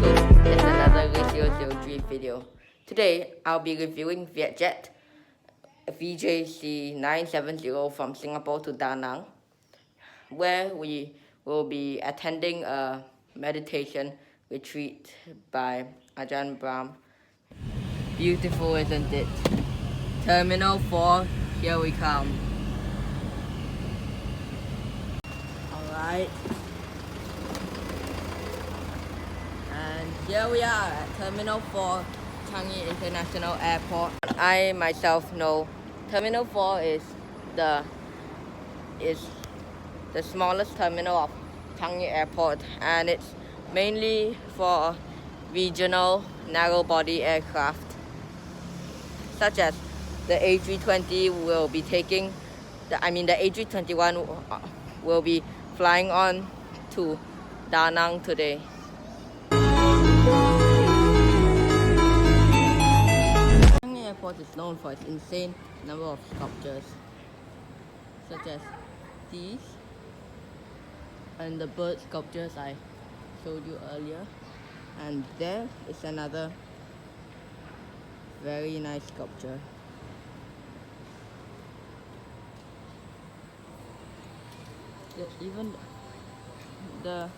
It's another VietJet 003 video. Today, I'll be reviewing VietJet VJC970 from Singapore to Da Nang, where we will be attending a meditation retreat by Ajahn Brahm. Beautiful, isn't it? Terminal 4, here we come. Alright. And here we are at Terminal 4, Changi International Airport. I myself know Terminal 4 is the smallest terminal of Changi Airport, and it's mainly for regional narrow-body aircraft, such as the A320 will be taking, the A321 will be flying on to Da Nang today. Changi Airport is known for its insane number of sculptures, such as these and the bird sculptures I showed you earlier. And there is another very nice sculpture. Even the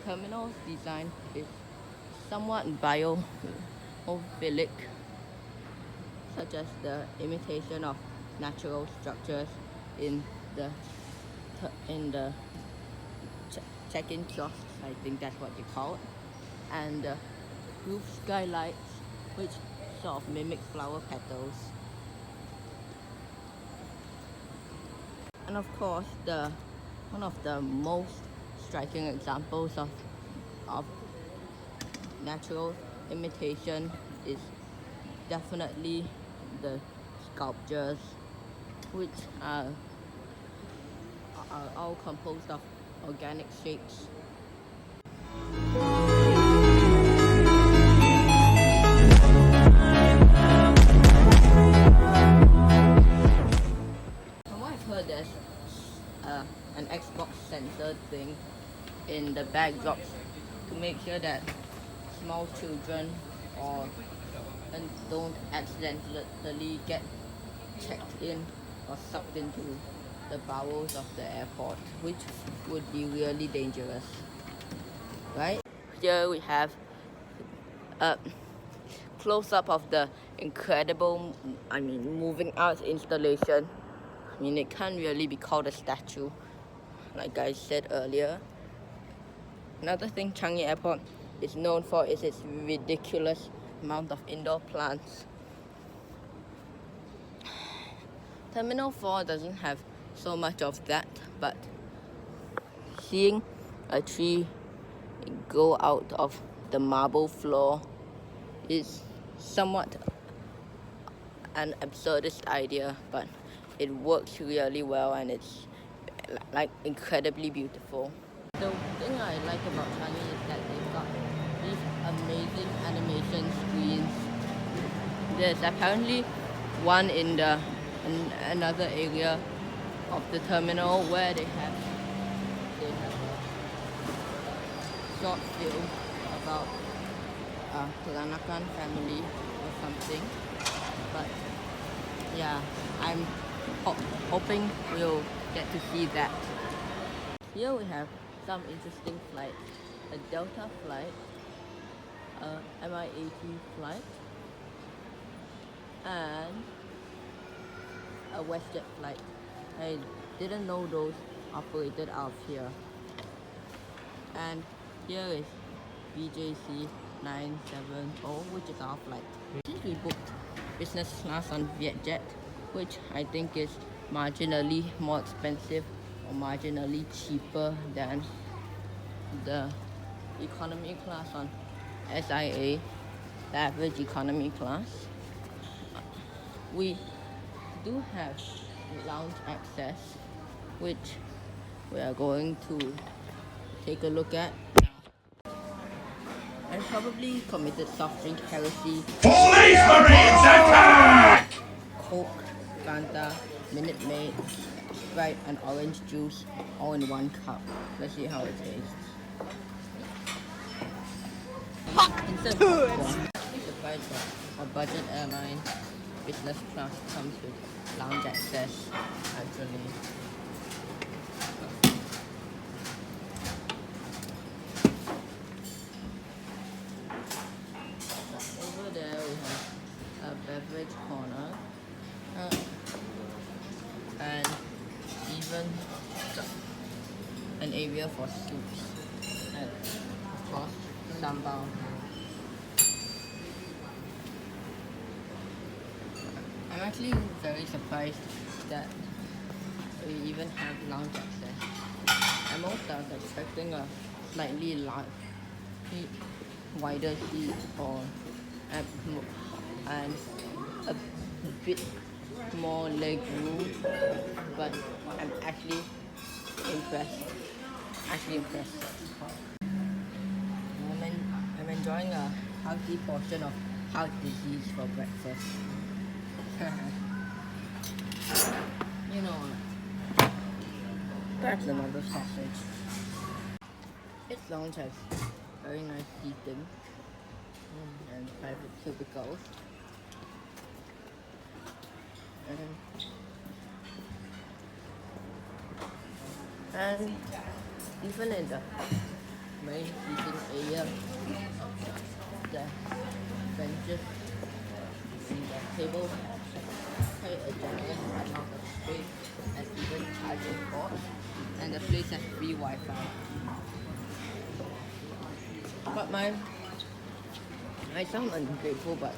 terminal's design is somewhat biophilic, such as the imitation of natural structures in the check-in kiosks, I think that's what you call it, and the roof skylights, which sort of mimic flower petals. And of course, one of the most striking examples of natural imitation is definitely the sculptures, which are all composed of organic shapes. From what I've heard, there's an Xbox sensor thing in the backdrops to make sure that small children don't accidentally get checked in or sucked into the bowels of the airport, which would be really dangerous, right? Here we have a close-up of the incredible, moving art installation. It can't really be called a statue, like I said earlier. Another thing Changi Airport is known for is its ridiculous amount of indoor plants. Terminal 4 doesn't have so much of that, but seeing a tree go out of the marble floor is somewhat an absurdist idea, but it works really well and it's like incredibly beautiful. The thing I like about Changi is that they've got these amazing animation screens. There's apparently one in another area of the terminal where they have a short film about a Peranakan family or something. But yeah, I'm hoping we'll get to see that. Here we have some interesting flights: a Delta flight, a MI-80 flight, and a WestJet flight. I didn't know those operated out of here. And here is VJC 970, which is our flight. Since we booked business class on VietJet, which I think is marginally more expensive or marginally cheaper than the economy class on SIA, the average economy class, we do have lounge access, which we are going to take a look at now. I probably committed soft drink heresy. Police Marines attack! Coke, Fanta, Minute Maid, Sprite, and orange juice all in one cup. Let's see how it tastes. Instant popcorn. Surprise for a budget airline. Business class comes with lounge access. Actually. Over there we have a beverage corner. And even an area for soups. And of course, sambal. I'm actually very surprised that we even have lounge access. At most I was expecting a slightly wider seat and a bit more leg room, but I'm actually impressed. I'm enjoying a healthy portion of heart disease for breakfast. You know what? That's another sausage. This lounge has very nice seating and private cubicles. And even in the main seating area, the benches and the table quite a generous amount of space and even charging ports, and the place has free Wi-Fi. But I sound ungrateful, but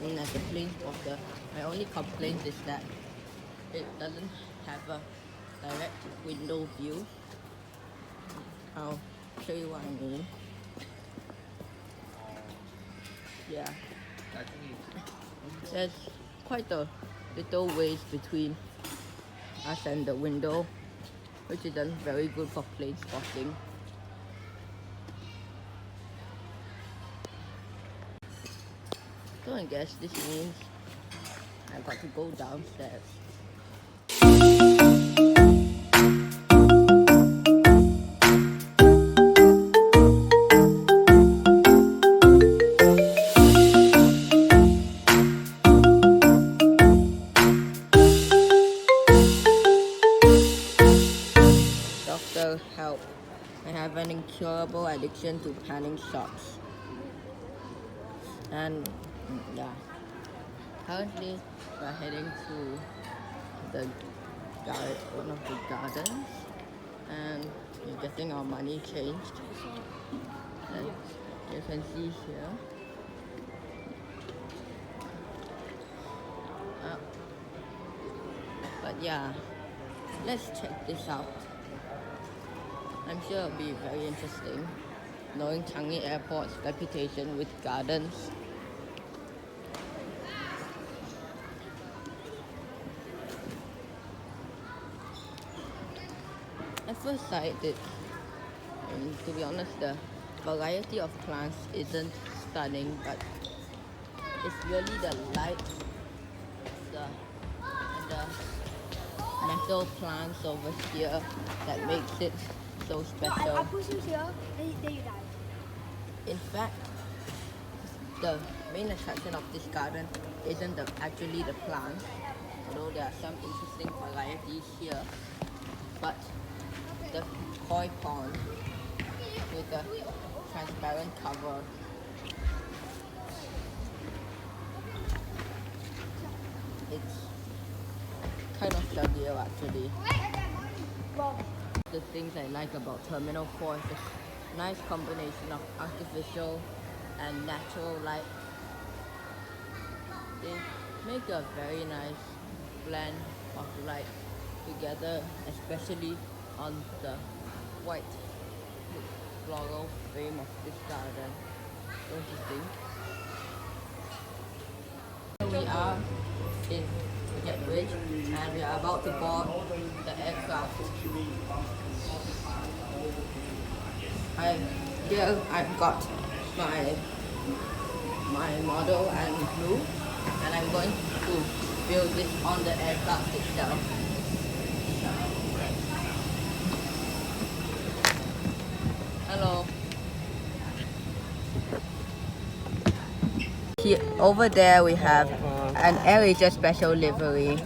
as a plane spotter, my only complaint is that it doesn't have a direct window view. I'll show you what I mean. Yeah. There's quite a little ways between us and the window, which isn't very good for plane spotting. So I guess this means I've got to go downstairs. Doctor, help. I have an incurable addiction to panning shots. And yeah, currently we're heading to one of the gardens, and we're getting our money changed. And you can see here. But yeah, let's check this out. I'm sure it'll be very interesting, knowing Changi Airport's reputation with gardens. At first sight, to be honest, the variety of plants isn't stunning, but it's really the light, and the metal plants over here that makes it so special. I push you here, then you die. In fact, the main attraction of this garden isn't actually the plants, although there are some interesting varieties here, but the koi pond with a transparent cover. It's kind of surreal actually. The things I like about Terminal 4 is a nice combination of artificial and natural light. They make a very nice blend of light together, especially on the white floral frame of this garden. Don't you think? We are in Gatwick and we are about to board the aircraft. Here I've got my model and glue, and I'm going to build this on the aircraft itself. Hello. Here, over there we have an AirAsia special livery.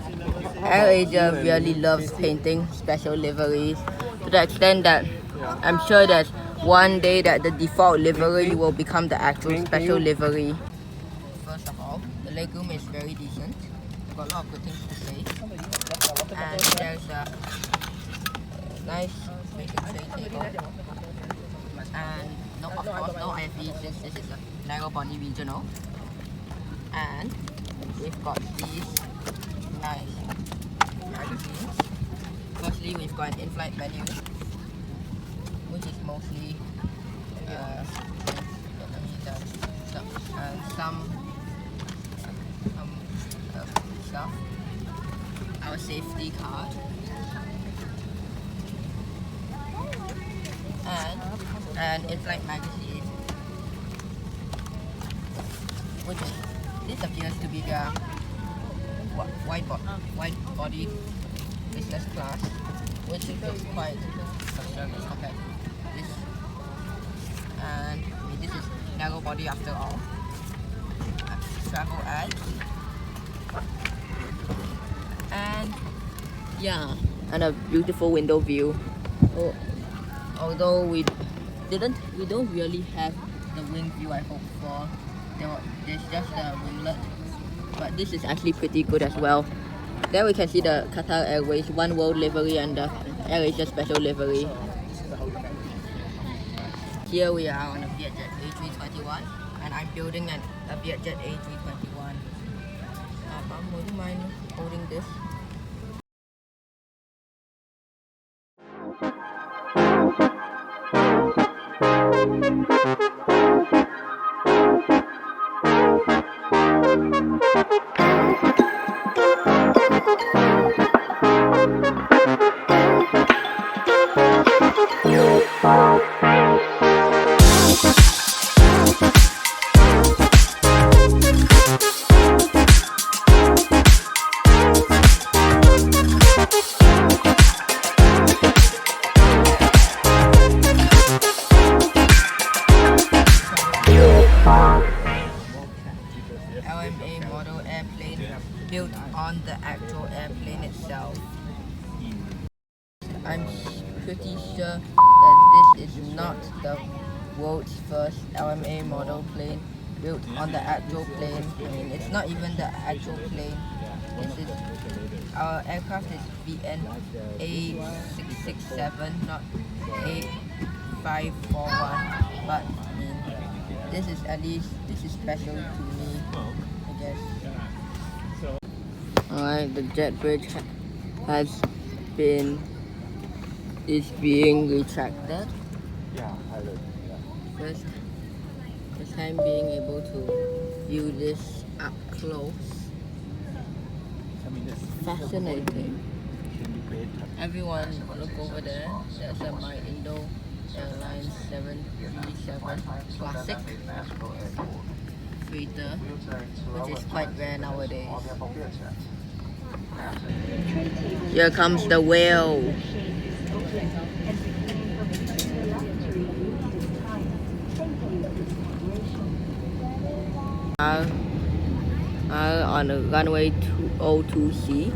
AirAsia really loves painting special liveries to the extent that I'm sure that one day that the default livery will become the actual special livery. First of all, the legroom is very decent. I've got a lot of good things to say. And there's a nice basic tray table. And no, of course, no IFE since this is a narrow body regional. And we've got these nice magazines. Firstly, we've got an in-flight menu, which is mostly some stuff. Our safety card. And an in-flight magazine, which is, this appears to be the wide body business class, which is quite luxurious compared to this. And I mean, this is narrow body after all. Travel ads. And yeah, and a beautiful window view. Although we don't really have the wing view I hoped for. There's just a winglet, but this is actually pretty good as well. There we can see the Qatar Airways One World livery and the AirAsia special livery. Here we are on a VietJet A321, and I'm building a VietJet A321. Mom, would you mind holding this? LMA model airplane built on the actual airplane itself. I'm pretty sure that this is not the world's first LMA model plane built on the actual plane. I mean, it's not even the actual plane. Our aircraft is VN A667, not A541. But I mean, this is special to me, I guess. Alright, the jet bridge is being retracted. First time being able to view this up close. Fascinating. Everyone look over there. There's a My Indo Airlines 737 Classic freighter, which is quite rare nowadays. Here comes the whale. On the runway 202C.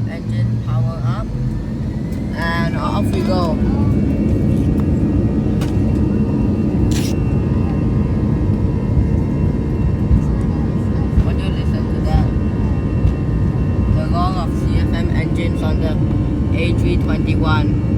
Engine power up, and off we go. What do you listen to that? The roar of CFM engines on the A321.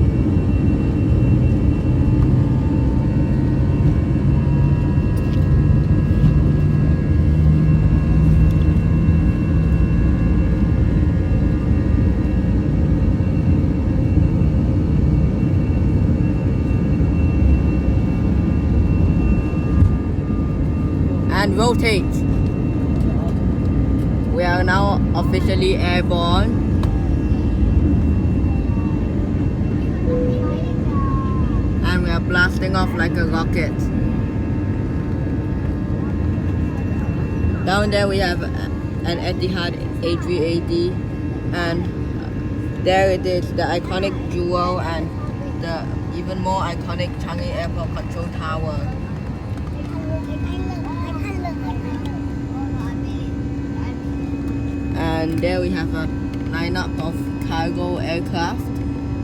And rotate. We are now officially airborne. And we are blasting off like a rocket. Down there we have an Etihad A380, and there it is, the iconic jewel and the even more iconic Changi Airport Control Tower. And there we have a lineup of cargo aircraft,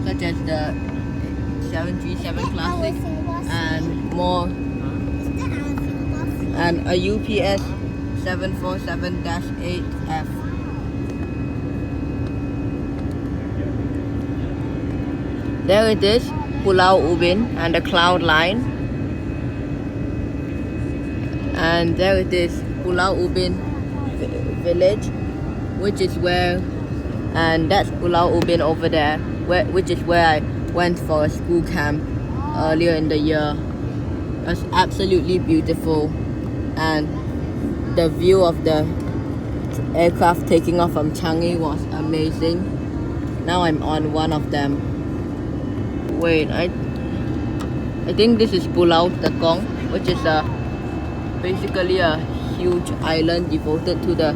such as the 737 Classic and more, and a UPS 747-8F. There it is, Pulau Ubin and the cloud line. And there it is, Pulau Ubin village, which is where, and that's Pulau Ubin over there, which is where I went for a school camp earlier in the year. It was absolutely beautiful, and the view of the aircraft taking off from Changi was amazing. Now I'm on one of them. Wait, I think this is Pulau Tekong, which is basically a huge island devoted to the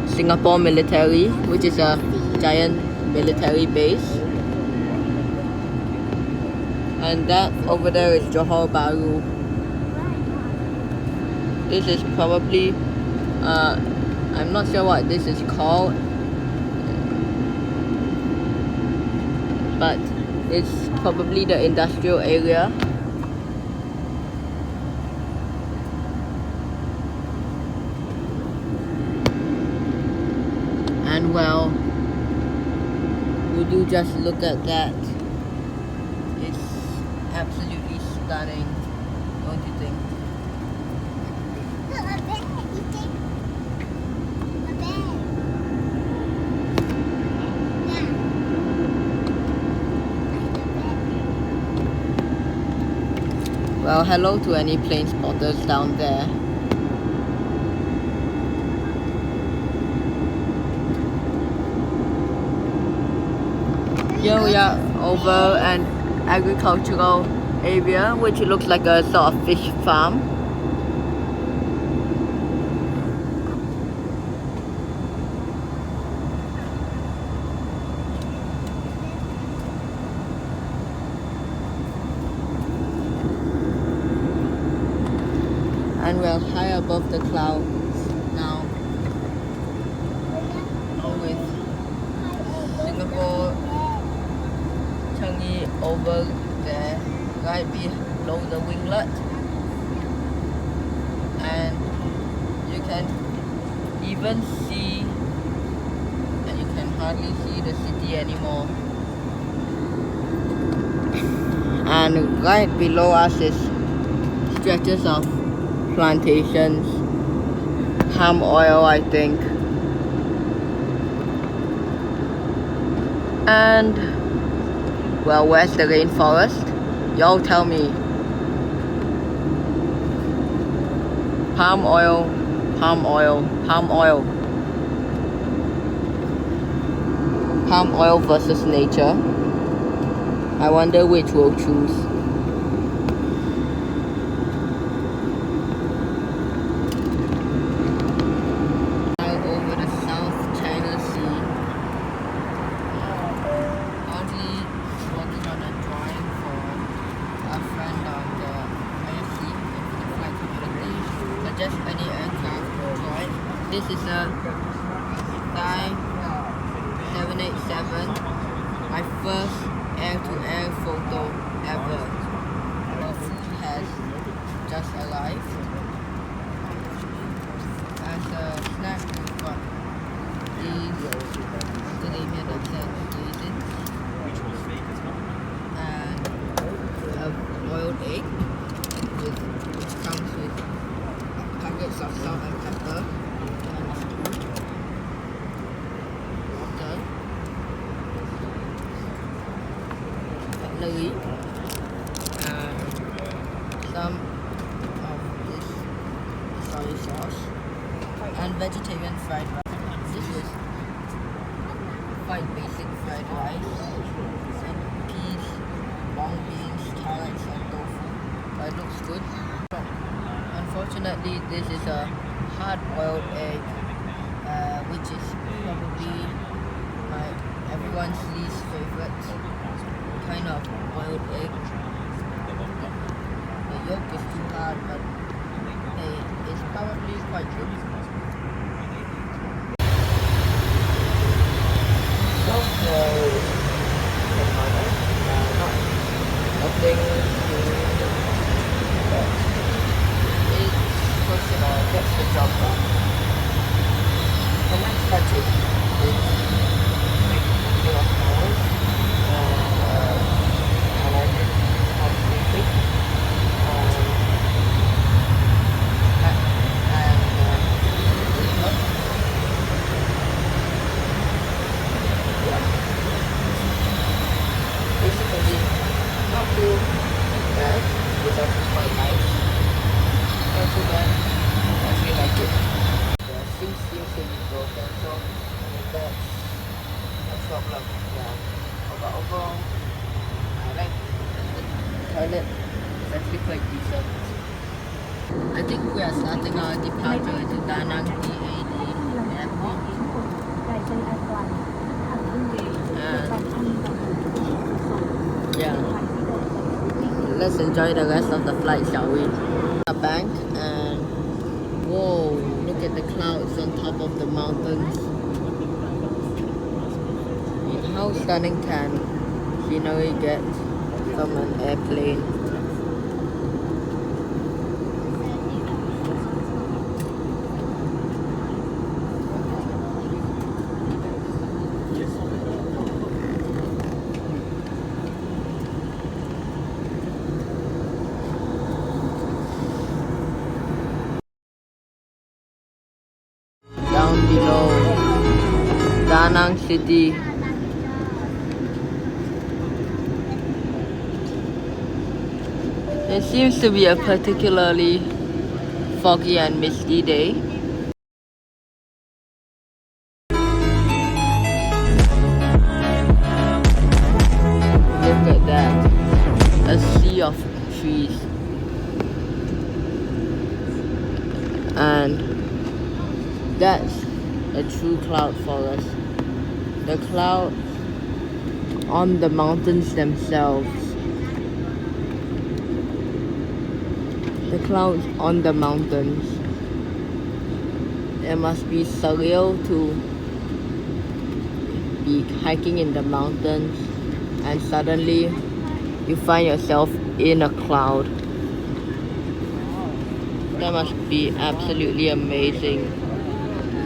Singapore military, which is a giant military base. And that over there is Johor Bahru. This is probably, I'm not sure what this is called, but it's probably the industrial area. And well, would you just look at that? It's absolutely stunning, don't you think? Well, hello to any plane spotters down there. Here we are over an agricultural area, which looks like a sort of fish farm. And we're high above the clouds now, with Singapore, Changi over there, right below the winglet. And you can even see, and you can hardly see the city anymore. And right below us is stretches of plantations, palm oil, I think. And well, where's the rainforest? Y'all tell me. Palm oil, palm oil, palm oil. Palm oil versus nature. I wonder which we'll choose. Over the South China Sea. Currently working on a drawing for a friend on the IFC, Infinite Flight Community. Suggest any aircraft drawing. This is a Sky 787. My first air-to-air photo ever. Our food has just arrived. As a snack, we've got these Canadian accent raisins and a boiled egg, which comes with packets of salt and pepper and water, cutlery, and some of this soy sauce, and vegetarian fried rice. This is quite basic fried rice, and peas, long beans, carrots, and tofu. But it looks good. Unfortunately, this is a hard-boiled egg, which is probably everyone's least favorite kind of boiled egg. The yolk is too hard, but hey, it's probably quite good. So, nothing it's personal, gets the job done. The next budget is make a lot of noise and I did have sleeping basically not too bad, it's actually quite nice. Not too bad, I actually like it. The sink seems to be broken, so that's a problem. Yeah. But overall, I like the toilet. It's actually quite decent. I think we are starting our departure to Da Nang DAD airport. Yeah. Let's enjoy the rest of the flight, shall we? A bank and whoa, look at the clouds on top of the mountains. I mean, how stunning can scenery get from an airplane? Down below, Da Nang City. It seems to be a particularly foggy and misty day. Look at that, a sea of trees. And that's a true cloud forest. The clouds on the mountains themselves. The clouds on the mountains. It must be surreal to be hiking in the mountains and suddenly you find yourself in a cloud. That must be absolutely amazing.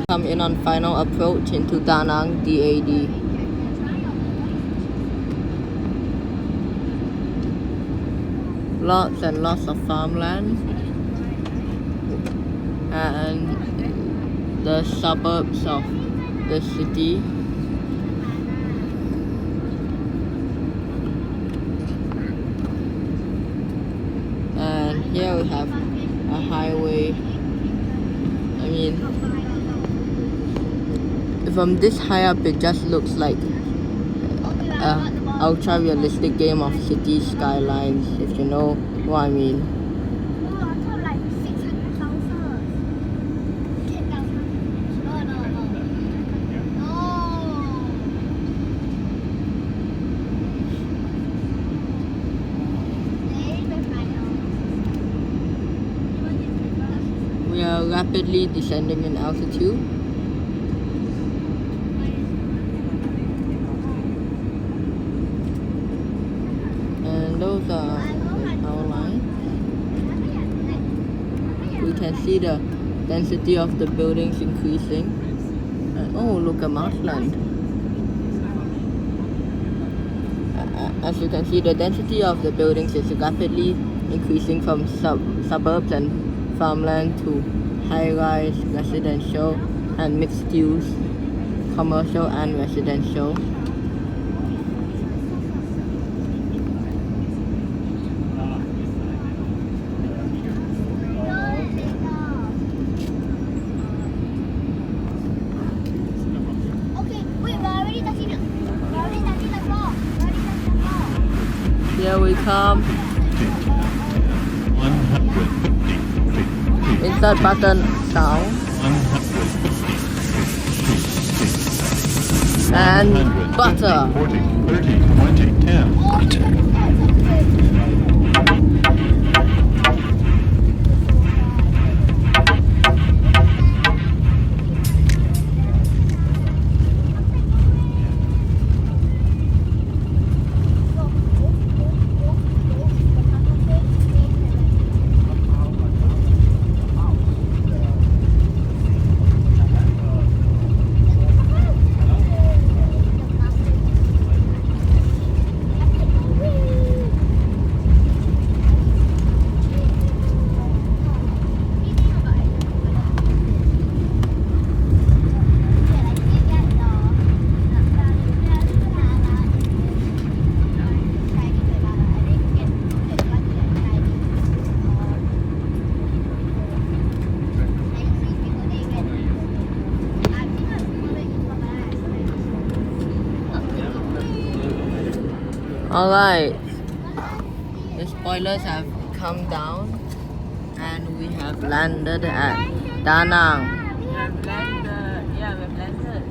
Come in on final approach into Da Nang DAD. Lots and lots of farmland and the suburbs of the city. And here we have a highway. I mean, from this high up it just looks like a ultra realistic game of city skylines, if you know what I mean. We are rapidly descending in altitude. Those are the power lines. We can see the density of the buildings increasing. And oh, look at marshland. As you can see, the density of the buildings is rapidly increasing from suburbs and farmland to high-rise residential and mixed-use commercial and residential. Here we come. Insert button down. And 100, butter. 50, 40, 30, 20, 10. Alright, the spoilers have come down and we have landed at Da Nang. We have landed.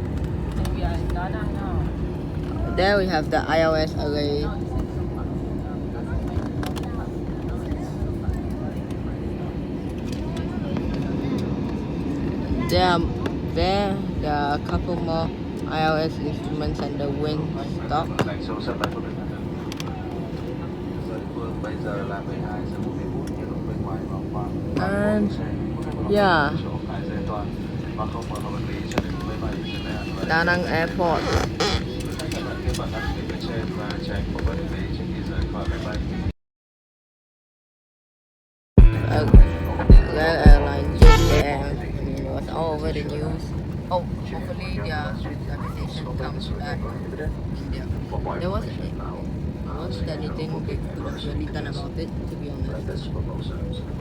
And we are in Da Nang now. There we have the ILS array. There are a couple more ILS instruments and the wind stop. And yeah, Da Nang Airport. Red Airline, JPL, it was all over the news. Oh, hopefully their reputation comes back in India. There wasn't anything they could have really done about it, to be honest.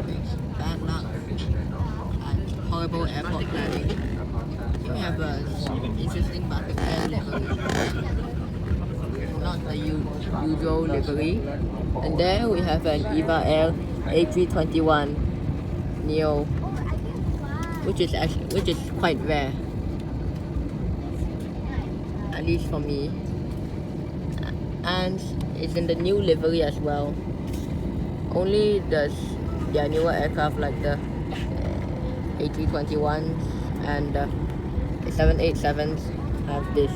It's bad luck and horrible airport planning. Here we have an interesting Batik Air livery. Not the usual livery. And there we have an EVA Air A321 CEO, which is quite rare, at least for me. And it's in the new livery as well. Only their newer aircraft like the A321s and the 787s have this.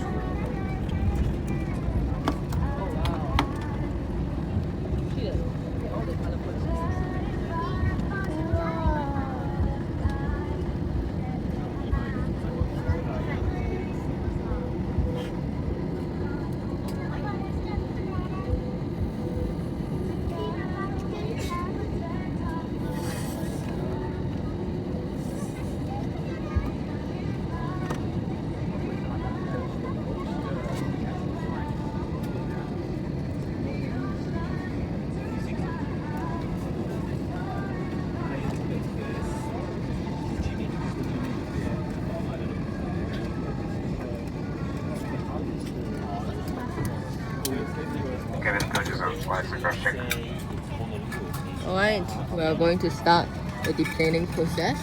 Alright, we are going to start the deplaning process.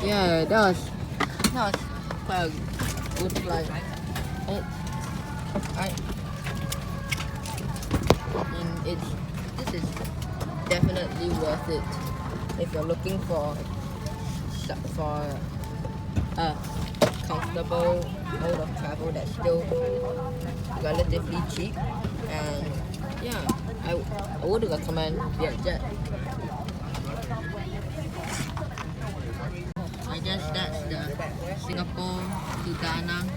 Yeah, that was quite a good flight. This is definitely worth it if you're looking for a comfortable mode of travel that's still relatively cheap. And yeah, I would recommend VietJet. I guess that's the Singapore to Da Nang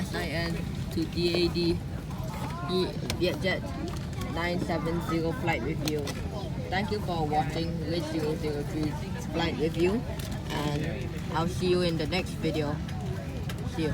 SIN to DAD VietJet 970 flight review. Thank you for watching Red 003 flight review, and I'll see you in the next video. See you.